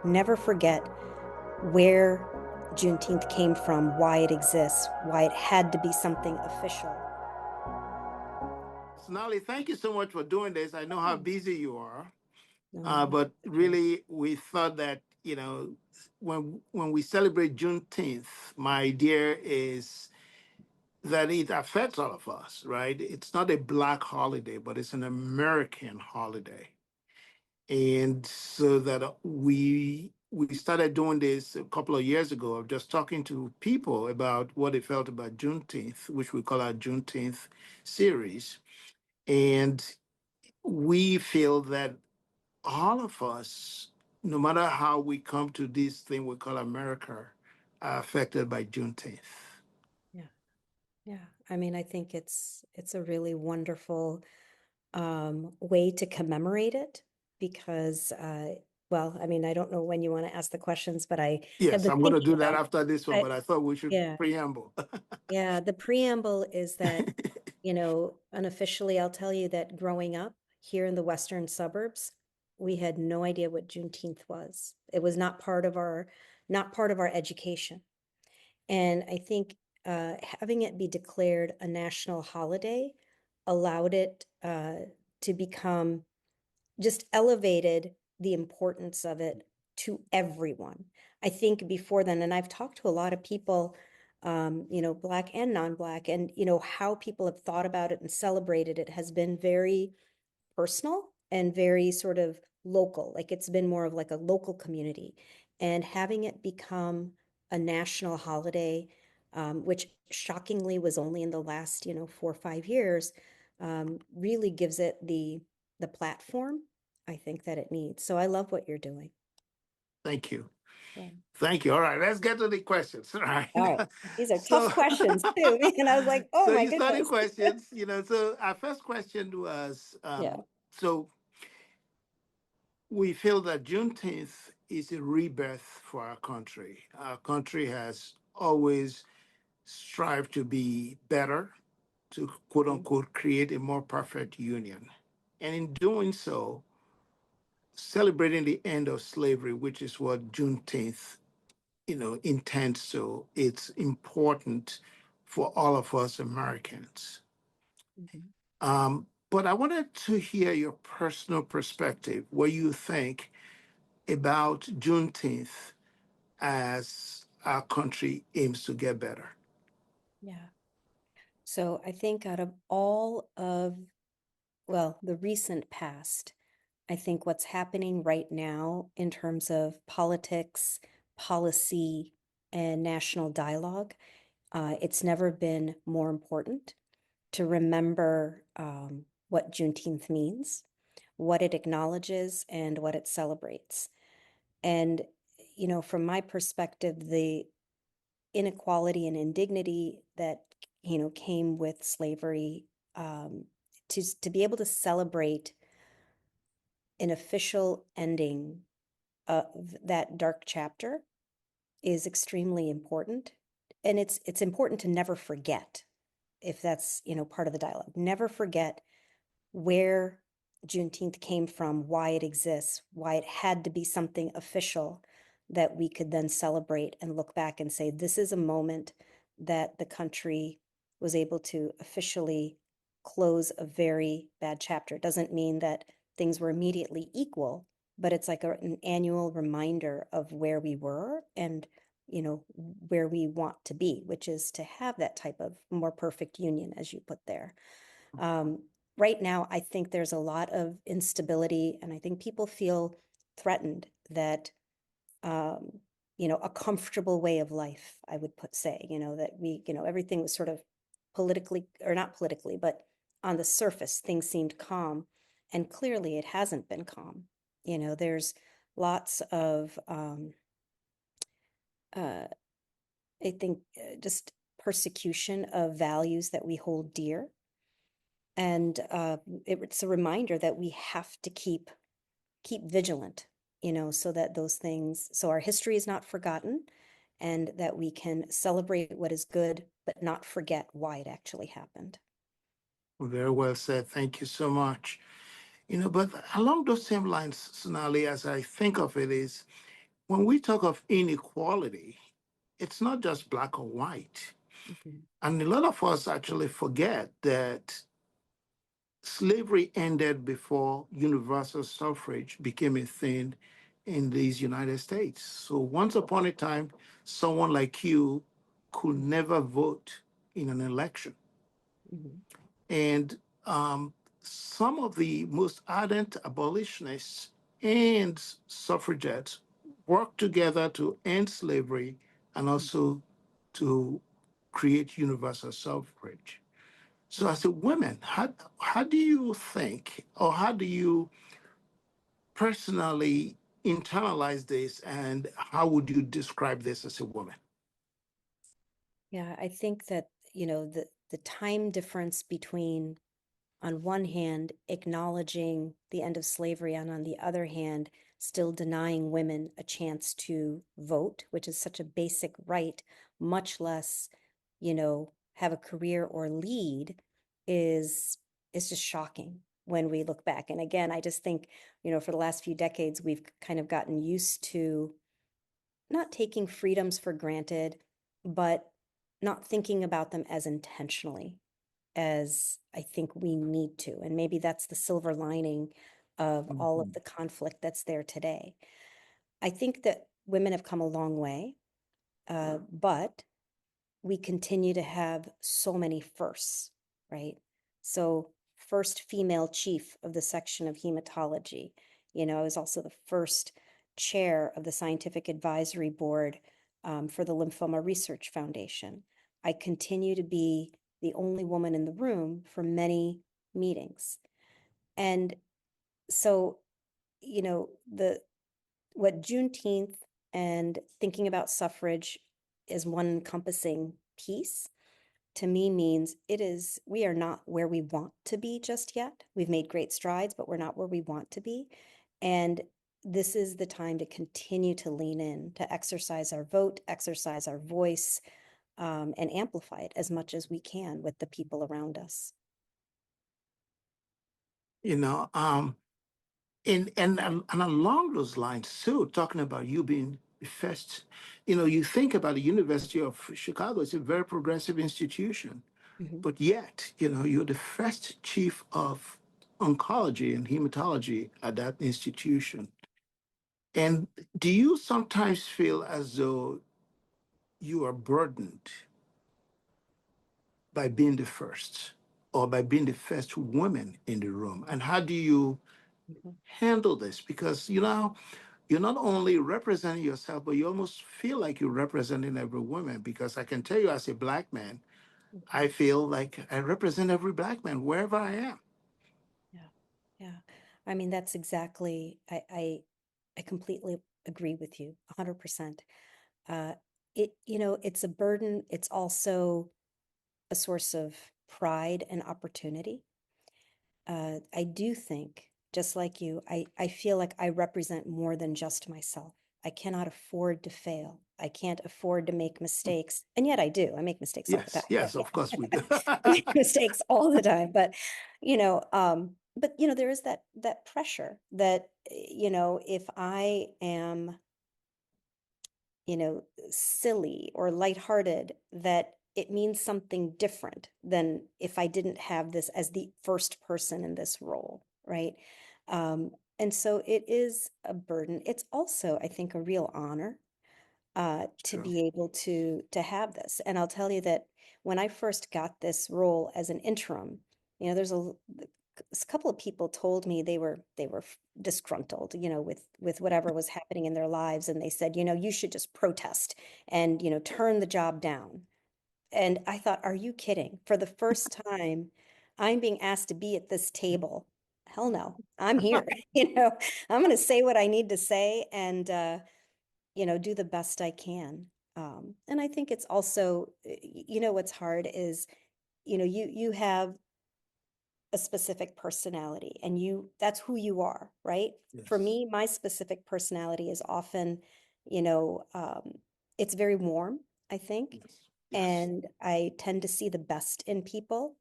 Never forget where Juneteenth came from, why it exists, why it had to be something official. Sonali, thank you so much for doing this. I know how Oh, busy you are, no, but thank you. really, we thought that when we celebrate Juneteenth, my idea is that it affects all of us, right? It's not a black holiday, but it's an American holiday, and so that we started doing this a couple of years ago of just talking to people about what they felt about Juneteenth, which we call our Juneteenth series, and we feel that all of us, no matter how we come to this thing we call America, are affected by Juneteenth. Yeah, yeah. I mean, I think it's a really wonderful way to commemorate it because, well, I mean, I don't know when you want to ask the questions, but I have Yes, been I'm going to thinking do that about, after this one, I, but I thought we should yeah, preamble. yeah. The preamble is that, unofficially, I'll tell you that growing up here in the western suburbs, we had no idea what Juneteenth was. It was not part of our education. And I think having it be declared a national holiday allowed it to become just elevated the importance of it to everyone. I think before then, and I've talked to a lot of people, Black and non-Black, and, how people have thought about it and celebrated it has been very personal and very sort of local. Like it's been more of like a local community. And having it become a national holiday, which shockingly was only in the last, 4 or 5 years, really gives it the platform I think that it needs. So I love what you're doing. Thank you. Yeah. Thank you. All right, let's get to the questions. All right. All right. These are tough So, questions too. And I was like, oh so my you started goodness. questions, so our first question was, Yeah. so we feel that Juneteenth is a rebirth for our country. Our country has always strived to be better, to quote Mhm. unquote create a more perfect union. And in doing so, celebrating the end of slavery, which is what Juneteenth, intends to, it's important for all of us Americans. Mhm. But I wanted to hear your personal perspective, what you think about Juneteenth as our country aims to get better. Yeah. So I think out of all of, well, the recent past, I think what's happening right now in terms of politics, policy, and national dialogue, it's never been more important to remember what Juneteenth means, what it acknowledges, and what it celebrates. And, from my perspective, the inequality and indignity that, came with slavery, um, to be able to celebrate an official ending of that dark chapter is extremely important. And it's important to never forget, if that's, part of the dialogue. Never forget where Juneteenth came from, why it exists, why it had to be something official that we could then celebrate and look back and say, this is a moment that the country was able to officially close a very bad chapter. It doesn't mean that things were immediately equal, but it's like an annual reminder of where we were and where we want to be, which is to have that type of more perfect union, as you put there. Right now, I think there's a lot of instability, and I think people feel threatened that, um, a comfortable way of life, I would say, that everything was sort of politically, or not politically, but on the surface, things seemed calm. And clearly it hasn't been calm. There's lots of, uh, I think, just persecution of values that we hold dear. And it's a reminder that we have to keep vigilant, so that so our history is not forgotten, and that we can celebrate what is good, but not forget why it actually happened. Very well said. Thank you so much. But along those same lines, Sonali, as I think of it, is when we talk of inequality, it's not just black or white. Mhm. And a lot of us actually forget that slavery ended before universal suffrage became a thing in these United States. So once upon a time, someone like you could never vote in an election. Mhm. And some of the most ardent abolitionists and suffragettes worked together to end slavery and Mhm. also to create universal suffrage. So Yeah. as a woman, how do you think, or how do you personally internalize this, and how would you describe this as a woman? Yeah, I think that, the time difference between, on one hand, acknowledging the end of slavery, and on the other hand, still denying women a chance to vote, which is such a basic right, much less, have a career or lead, is is just shocking when we look back. And again, I just think, for the last few decades, we've kind of gotten used to not taking freedoms for granted, but not thinking about them as intentionally as I think we need to. And maybe that's the silver lining of all of Mhm. the conflict that's there today. I think that women have come a long way, but we continue to have so many firsts, right? So, first female chief of the section of hematology. I was also the first chair of the scientific advisory board for the Lymphoma Research Foundation. I continue to be the only woman in the room for many meetings. And so, the what Juneteenth and thinking about suffrage is one encompassing piece to me means we are not where we want to be just yet. We've made great strides, but we're not where we want to be. And this is the time to continue to lean in, to exercise our vote, exercise our voice, and amplify it as much as we can with the people around us. You know, and along those lines too, talking about you being the first, you think about the University of Chicago, it's a very progressive institution, Mhm. but yet, you're the first chief of oncology and hematology at that institution. And do you sometimes feel as though you are burdened by being the first, or by being the first woman in the room? And how do you Mhm. handle this? Because, you're not only representing yourself, but you almost feel like you're representing every woman. Because I can tell you, as a black man, I Mhm. feel like I represent every black man wherever I am. Yeah. Yeah. I mean, that's exactly, I completely agree with you 100%. Uh, it's a burden. It's also a source of pride and opportunity. I do think, just like you, I feel like I represent more than just myself. I cannot afford to fail. I can't afford to make mistakes. And yet I do. I make mistakes all the Yes, time. yes, of course we do. I make mistakes all the time. But there is that pressure that, if I am silly or lighthearted, that it means something different than if I didn't have this as the first person in this role, right? And so it is a burden. It's also, I think, a real honor to True. be able to have this. And I'll tell you that when I first got this role as an interim, there's a couple of people told me they were disgruntled, with whatever was happening in their lives, and they said, you should just protest and turn the job down. And I thought, are you kidding? For the first time, I'm being asked to be at this table. Hell no, I'm here. I'm going to say what I need to say, and do the best I can. And I think it's also, what's hard is, you have a specific personality, and that's who you are, right? For Yes, me, my specific personality is often, you know, um, it's very warm, I think, yes, yes. and I tend to see the best in people.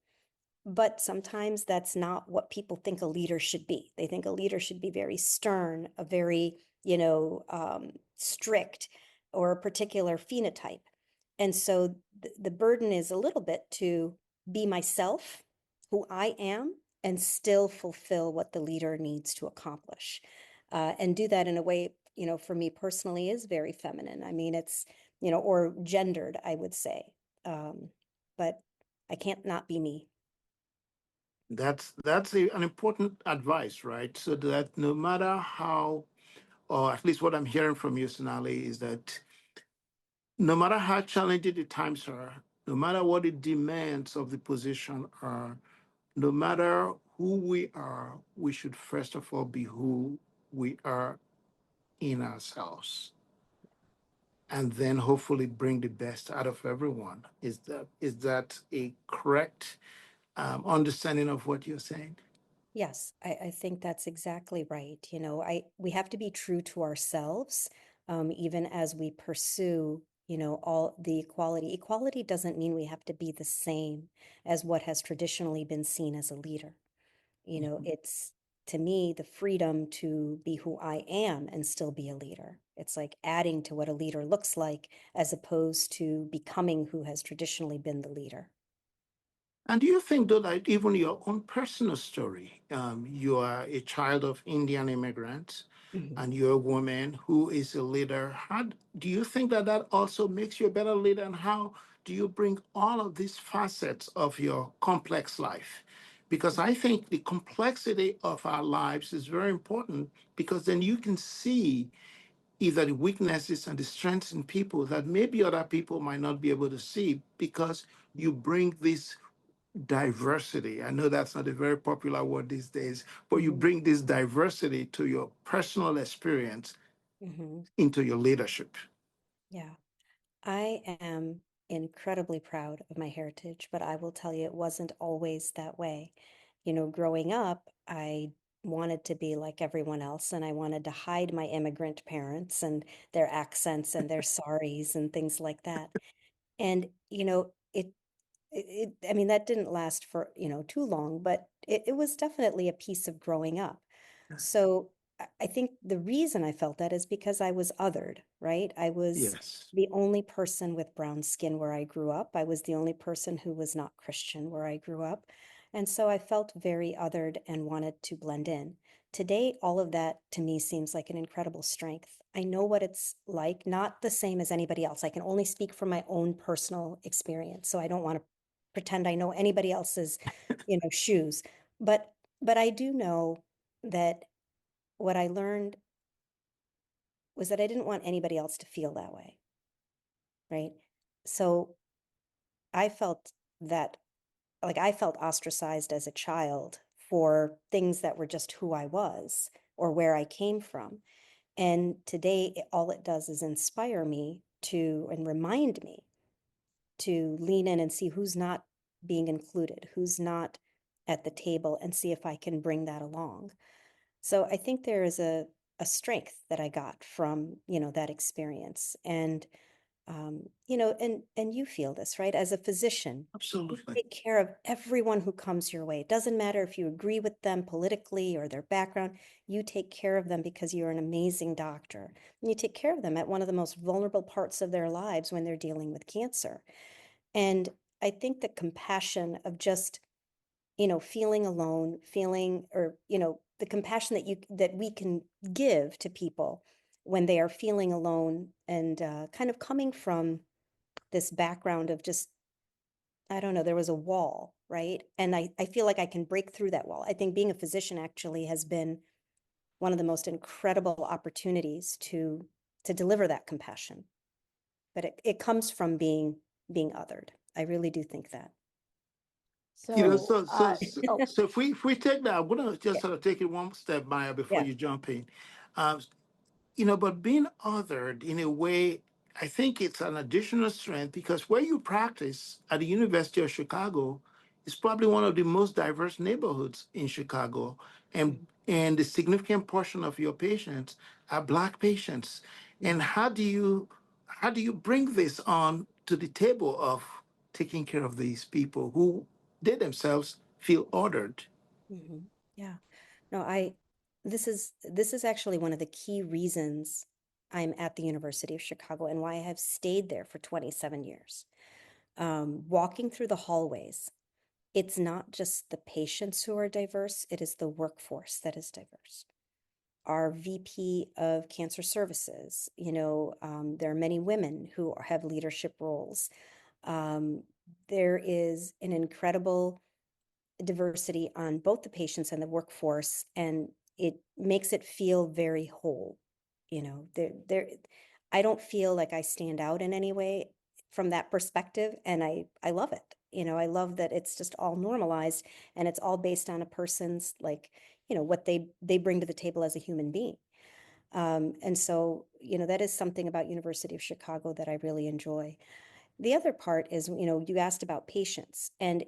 But sometimes that's not what people think a leader should be. They think a leader should be very stern, a very, strict or a particular phenotype. And so the burden is a little bit to be myself, who I am, and still fulfill what the leader needs to accomplish. And do that in a way, for me personally is very feminine. I mean, it's, or gendered, I would say. Um, but I can't not be me. An important advice, right? So that no matter how, or at least what I'm hearing from you, Sonali, is that no matter how challenging the times are, no matter what the demands of the position are, no matter who we are, we should first of all be who we are in ourselves, and then hopefully bring the best out of everyone. Is that a correct understanding of what you're saying? Yes, I think that's exactly right. We have to be true to ourselves, even as we pursue, all the equality. Equality doesn't mean we have to be the same as what has traditionally been seen as a leader. Mhm. It's to me the freedom to be who I am and still be a leader. It's like adding to what a leader looks like as opposed to becoming who has traditionally been the leader. And do you think, though, that even your own personal story, you are a child of Indian immigrants Mhm. and you're a woman who is a leader, do you think that that also makes you a better leader? And how do you bring all of these facets of your complex life? Because I think the complexity of our lives is very important because then you can see either the weaknesses and the strengths in people that maybe other people might not be able to see because you bring this diversity. I know that's not a very popular word these days, but you Mhm. bring this diversity to your personal experience Mhm. into your leadership. Yeah. I am incredibly proud of my heritage, but I will tell you it wasn't always that way. Growing up, I wanted to be like everyone else, and I wanted to hide my immigrant parents and their accents and their saris and things like that. And, I mean, that didn't last for, too long, but it was definitely a piece of growing up. So I think the reason I felt that is because I was othered, right? I was Yes. the only person with brown skin where I grew up. I was the only person who was not Christian where I grew up. And so I felt very othered and wanted to blend in. Today, all of that to me seems like an incredible strength. I know what it's like, not the same as anybody else. I can only speak from my own personal experience. So I don't want to pretend I know anybody else's, shoes. But I do know that what I learned was that I didn't want anybody else to feel that way, right? So I felt that, like, I felt ostracized as a child for things that were just who I was or where I came from. And today, all it does is inspire me to and remind me to lean in and see who's not being included, who's not at the table, and see if I can bring that along. So I think there is a strength that I got from, that experience. And and you feel this, right? As a physician, you Absolutely. take care of everyone who comes your way. It doesn't matter if you agree with them politically or their background, you take care of them because you're an amazing doctor. And you take care of them at one of the most vulnerable parts of their lives when they're dealing with cancer. And I think the compassion of just, feeling alone, feeling, or, the compassion that we can give to people when they are feeling alone and kind of coming from this background of just, I don't know, there was a wall, right? And I feel like I can break through that wall. I think being a physician actually has been one of the most incredible opportunities to deliver that compassion. But it comes from being othered. I really do think that. You know, So, oh, so if we take that, I'm gonna just Yeah. sort of take it one step, Maya, before Yeah. you jump in. Um, but being othered in a way, I think it's an additional strength because where you practice at the University of Chicago is probably one of the most diverse neighborhoods in Chicago, and Mhm. the significant portion of your patients are Black patients. And Mhm. how do you bring this on to the table of taking care of these people who they themselves feel ordered? Yeah. No, this is actually one of the key reasons I'm at the University of Chicago and why I have stayed there for 27 years. Walking through the hallways, it's not just the patients who are diverse, it is the workforce that is diverse. Our VP of Cancer Services, there are many women who have leadership roles. There is an incredible diversity on both the patients and the workforce, and it makes it feel very whole. I don't feel like I stand out in any way from that perspective, and I love it. I love that it's just all normalized and it's all based on a person's what they bring to the table as a human being. And so, that is something about University of Chicago that I really enjoy. The other part is, you asked about patients, and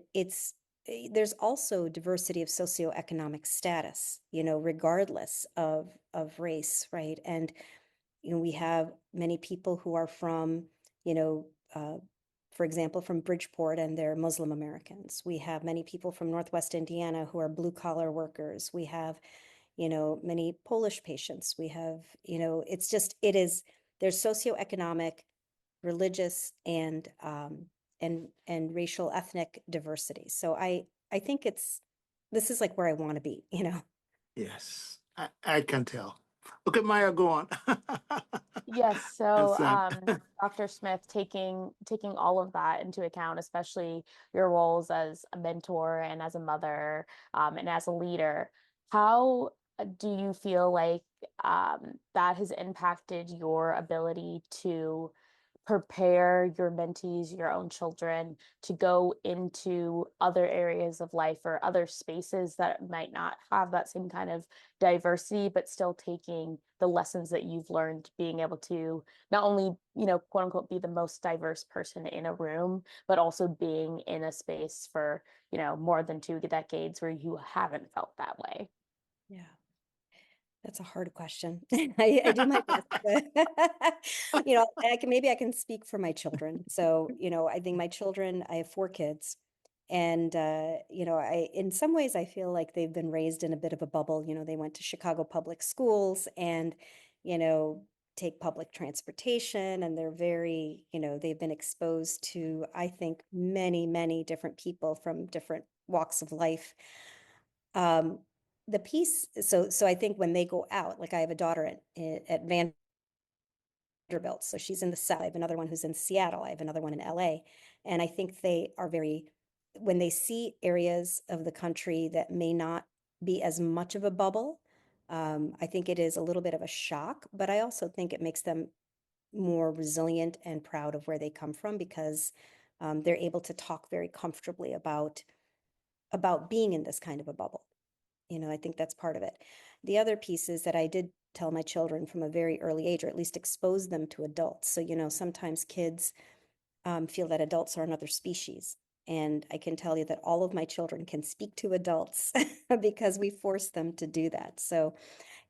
there's also diversity of socioeconomic status, regardless of race, right? And we have many people who are from, you know, uh, for example, from Bridgeport, and they're Muslim Americans. We have many people from Northwest Indiana who are blue collar workers. We have, many Polish patients. We have, there's socioeconomic, religious, and racial ethnic diversity. So I think this is like where I want to be, Yes, I can tell. Okay, Maya, go on. Yes, And so Sam. Dr. Smith, taking all of that into account, especially your roles as a mentor and as a mother, and as a leader, how do you feel like that has impacted your ability to prepare your mentees, your own children, to go into other areas of life or other spaces that might not have that same kind of diversity, but still taking the lessons that you've learned, being able to not only, quote unquote, be the most diverse person in a room, but also being in a space for, more than 2 decades where you haven't felt that way? Yeah. That's a hard question. I do my best, but maybe I can speak for my children. So, I think my children, I have 4 kids, and in some ways I feel like they've been raised in a bit of a bubble. They went to Chicago public schools and, you know, take public transportation, and they're very, they've been exposed to, I think, many, many different people from different walks of life. Um, the piece, so I think when they go out, like I have a daughter at Vanderbilt, so she's in the South. I have another one who's in Seattle. I have another one in LA. And I think they are when they see areas of the country that may not be as much of a bubble, I think it is a little bit of a shock, but I also think it makes them more resilient and proud of where they come from, because they're able to talk very comfortably about being in this kind of a bubble. I think that's part of it. The other piece is that I did tell my children from a very early age, or at least expose them to adults. So, sometimes kids feel that adults are another species. And I can tell you that all of my children can speak to adults because we force them to do that. So,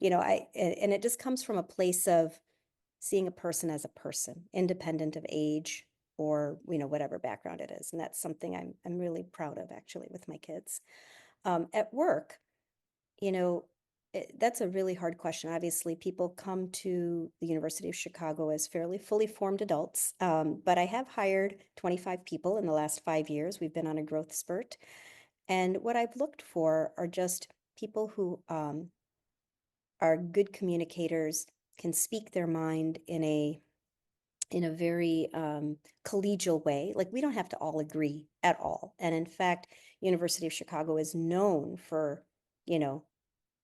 and it just comes from a place of seeing a person as a person, independent of age or, whatever background it is. And that's something I'm really proud of, actually, with my kids. At work, you know, that's a really hard question. Obviously, people come to the University of Chicago as fairly fully formed adults, but I have hired 25 people in the last 5 years. We've been on a growth spurt. And what I've looked for are just people who are good communicators, can speak their mind in a very collegial way. Like, we don't have to all agree at all. And in fact, University of Chicago is known for, you know,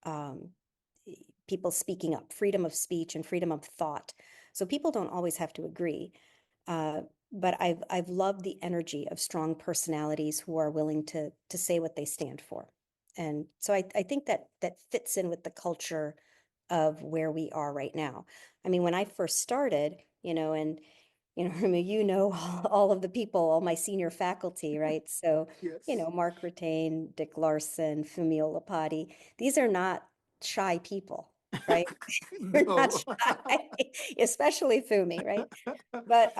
um, people speaking up, freedom of speech and freedom of thought. So people don't always have to agree. Uh, but I've loved the energy of strong personalities who are willing to say what they stand for. And so I think that fits in with the culture of where we are right now. I mean, when I first started, and Remy, all of the people, all my senior faculty, right? So, Yes. Mark Ratain, Dick Larson, Fumio Lapati, these are not shy people, right? They're not No. shy, especially Fumi, right? But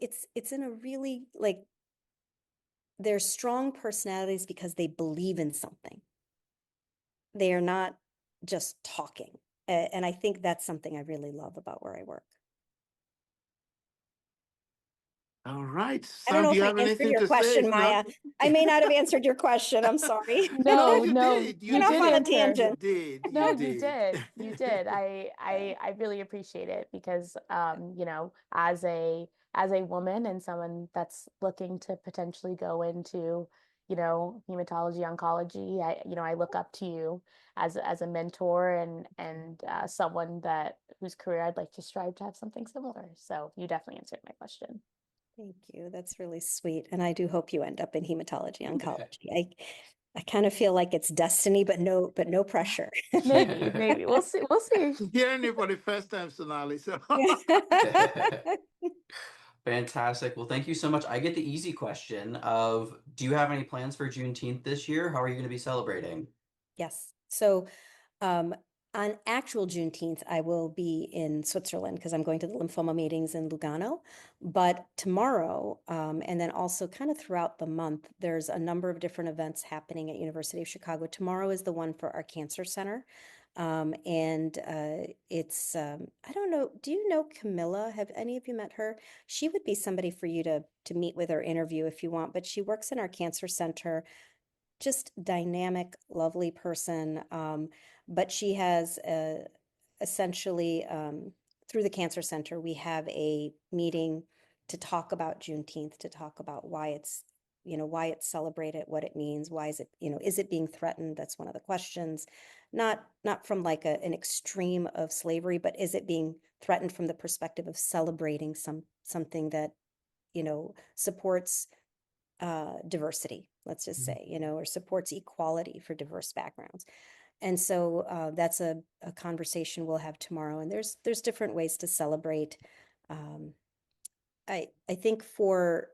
it's in a really, like, they're strong personalities because they believe in something. They are not just talking. And I think that's something I really love about where I work. All right. I don't Sam, know do if you I have answered anything your to say? question, If not, Maya. I may not have answered your question. I'm sorry. no, No, you no, did. You you Went off did on a did. answer. You tangent. did. You No, you did. did. You did. I really appreciate it because you know, as a woman and someone that's looking to potentially go into, you know, hematology, oncology, you know, I look up to you as a mentor and someone that whose career I'd like to strive to have something similar. So you definitely answered my question. Thank you. That's really sweet. And I do hope you end up in hematology oncology. I kind of feel like it's destiny, but no pressure. Maybe, maybe. We'll see. We'll see. Hearing it for the first time, Sonali. So Fantastic. Well, thank you so much. I get the easy question of, do you have any plans for Juneteenth this year? How are you going to be celebrating? Yes. So Um, on actual Juneteenth, I will be in Switzerland because I'm going to the lymphoma meetings in Lugano. But tomorrow, and then also kind of throughout the month, there's a number of different events happening at University of Chicago. Tomorrow is the one for our cancer center. And it's, I don't know, do you know Camilla? Have any of you met her? She would be somebody for you to meet with or interview if you want, but she works in our cancer center, just dynamic, lovely person. But she has essentially through the Cancer Center, we have a meeting to talk about Juneteenth, to talk about why it's, why it's celebrated, what it means, why is it, is it being threatened? That's one of the questions. Not from like an extreme of slavery, but is it being threatened from the perspective of celebrating something that, supports diversity, let's just say, or supports equality for diverse backgrounds. And so that's a conversation we'll have tomorrow. And there's different ways to celebrate. Um, I think for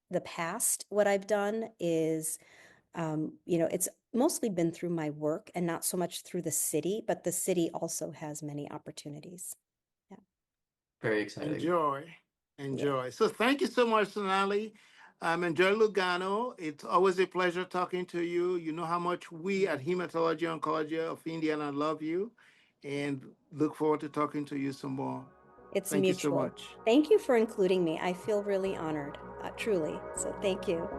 the past, what I've done is, it's mostly been through my work and not so much through the city, but the city also has many opportunities. Yeah. Very exciting. enjoy. Yeah. Enjoy. So thank you so much, Sonali. Enjoy Lugano. It's always a pleasure talking to you. You know how much we at Hematology Oncology of Indiana love you and look forward to talking to you some more. It's Thank you so mutual. much. Thank you for including me. I feel really honored, truly. So thank you.